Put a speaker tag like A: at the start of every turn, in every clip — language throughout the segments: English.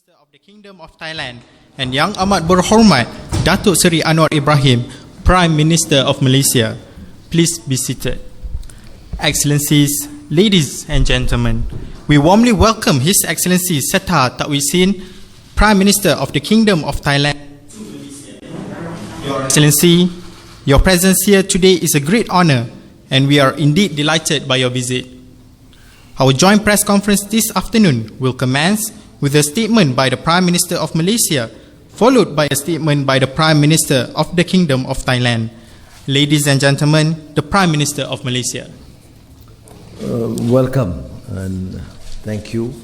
A: Minister of the Kingdom of Thailand, and Yang Amat Berhormat Datuk Seri Anwar Ibrahim, Prime Minister of Malaysia. Please be seated. Excellencies, ladies and gentlemen, we warmly welcome His Excellency Seta Takwisin, Prime Minister of the Kingdom of Thailand. Your Excellency, your presence here today is a great honor, and we are indeed delighted by your visit. Our joint press conference this afternoon will commence with a statement by the Prime Minister of Malaysia, followed by a statement by the Prime Minister of the Kingdom of Thailand. Ladies and gentlemen, the Prime Minister of Malaysia.
B: Welcome and thank you,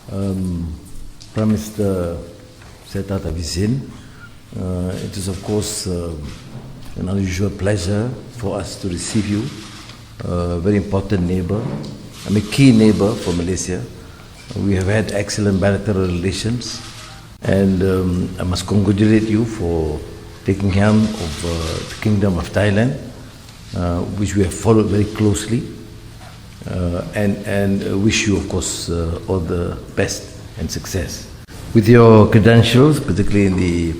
B: Prime Minister Seta Takwisin. It is of course an unusual pleasure for us to receive you, a very important neighbor, a key neighbor for Malaysia. We have had excellent bilateral relations, and I must congratulate you for taking helm of the Kingdom of Thailand, which we have followed very closely, and wish you, of course, all the best and success. With your credentials, particularly in the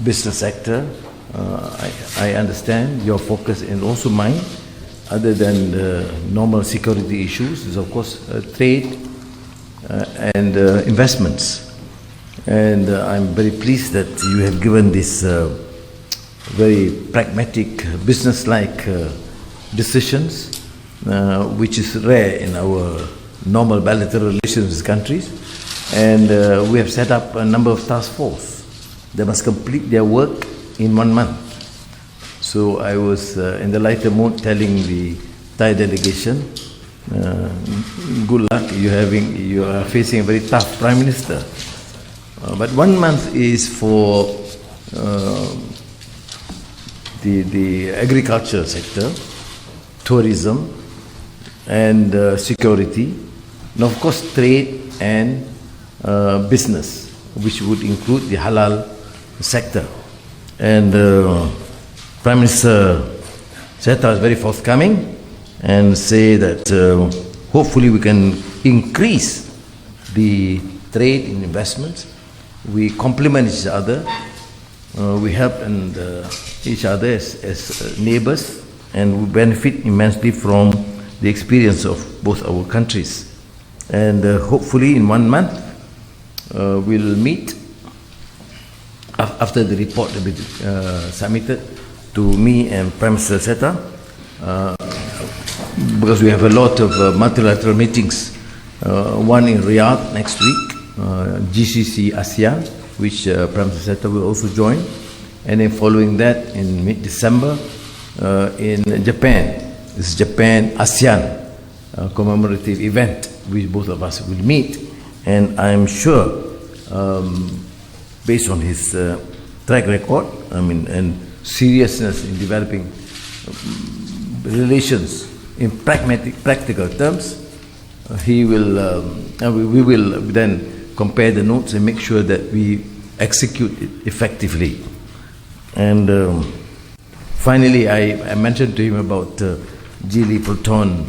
B: business sector, I understand your focus, and also mine, other than normal security issues, is of course trade and investments. And I'm very pleased that you have given this very pragmatic, business-like decisions, which is rare in our normal bilateral relations with countries. And we have set up a number of task force that must complete their work in 1 month. So I was in the lighter mood telling the Thai delegation, good luck, you are facing a very tough Prime Minister. But 1 month is for the agriculture sector, tourism, and security, and of course trade and business, which would include the halal sector. And Prime Minister Seta is very forthcoming and say that hopefully we can increase the trade and investments. We complement each other. We help and each other as neighbors, and we benefit immensely from the experience of both our countries. And hopefully in 1 month we'll meet after the report will be submitted to me and Prime Minister Seta, because we have a lot of multilateral meetings, one in Riyadh next week, GCC ASEAN, which Prime Minister Seta will also join, and then following that in mid-December in Japan, this is Japan ASEAN commemorative event, which both of us will meet. And I'm sure, based on his track record, and seriousness in developing relations in practical terms, we will then compare the notes and make sure that we execute it effectively. And finally, I mentioned to him about Geely Proton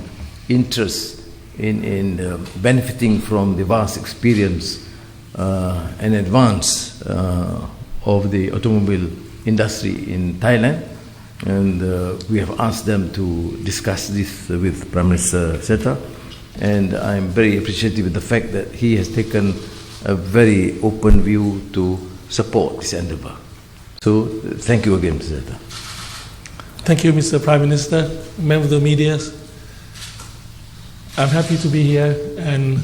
B: interest in benefiting from the vast experience and advance of the automobile industry in Thailand, and we have asked them to discuss this with Prime Minister Seta, and I'm very appreciative of the fact that he has taken a very open view to support this endeavor. So thank you again, Mr. Seta.
C: Thank you, Mr. Prime Minister, members of the media. I'm happy to be here, and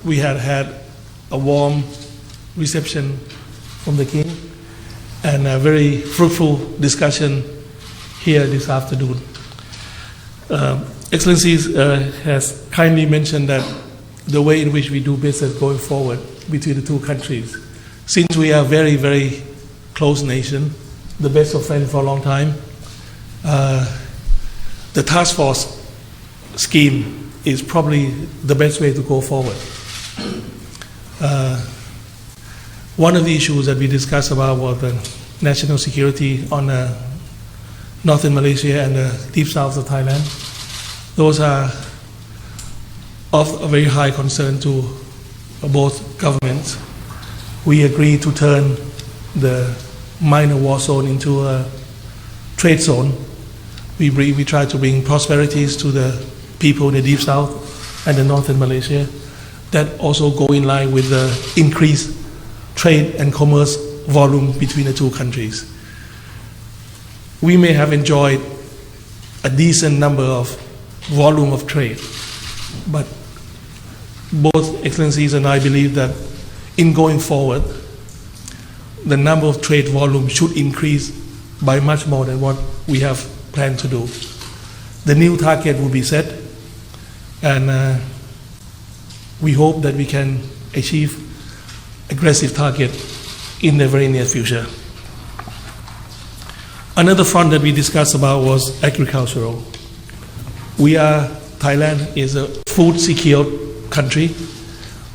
C: we had a warm reception from the King and a very fruitful discussion here this afternoon. Excellencies has kindly mentioned that the way in which we do business going forward between the two countries, since we are very, very close nation, the best of friends for a long time, the task force scheme is probably the best way to go forward. One of the issues that we discussed about was the national security on northern Malaysia and the deep south of Thailand. Those are of a very high concern to both governments, we agreed to turn the minor war zone into a trade zone. We try to bring prosperities to the people in the deep south and the northern Malaysia. That also go in line with the increased trade and commerce volume between the two countries. We may have enjoyed a decent number of volume of trade, but both Excellencies and I believe that in going forward, the number of trade volume should increase by much more than what we have planned to do. The new target will be set, and we hope that we can achieve aggressive target in the very near future. Another front that we discussed about was agricultural. Thailand is a food secure country.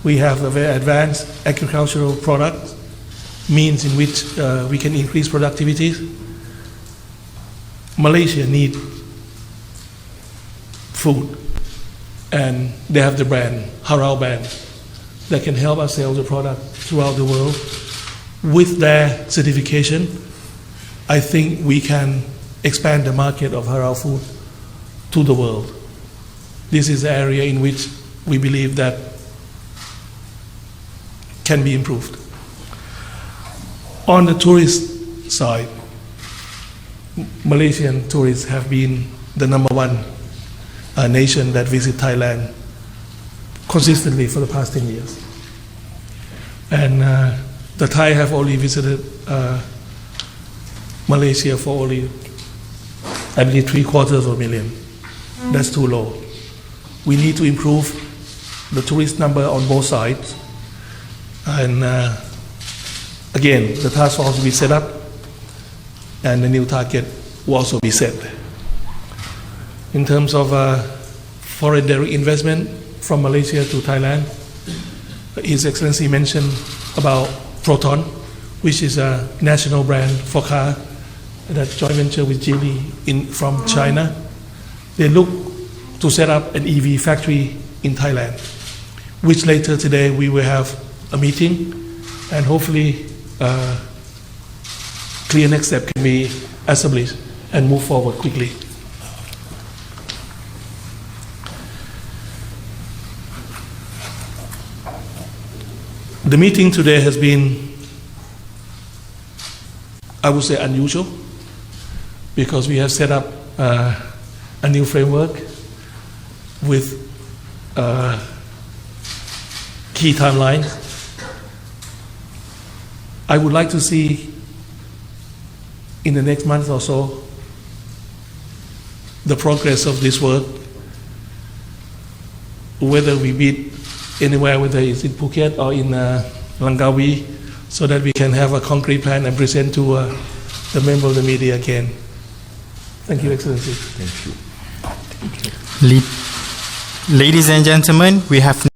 C: We have a very advanced agricultural product, means in which we can increase productivity. Malaysia need food, and they have the brand, Halal brand, that can help us sell the product throughout the world. With their certification, I think we can expand the market of halal food to the world. This is the area in which we believe that can be improved. On the tourist side, Malaysian tourists have been the number one nation that visit Thailand consistently for the past 10 years. And the Thai have only visited Malaysia for only, I believe, 750,000. That's too low. We need to improve the tourist number on both sides. And again, the task force will be set up, and the new target will also be set. In terms of foreign direct investment from Malaysia to Thailand, His Excellency mentioned about Proton, which is a national brand for car that joint venture with Geely from China. They look to set up an EV factory in Thailand, which later today we will have a meeting, and hopefully clear next step can be established and move forward quickly. The meeting today has been, I would say, unusual, because we have set up a new framework with key timelines. I would like to see in the next month or so the progress of this work, whether we meet anywhere, whether it's in Phuket or in Langkawi, so that we can have a concrete plan and present to the member of the media again. Thank you, Excellency.
B: Thank you.
A: Ladies and gentlemen, we have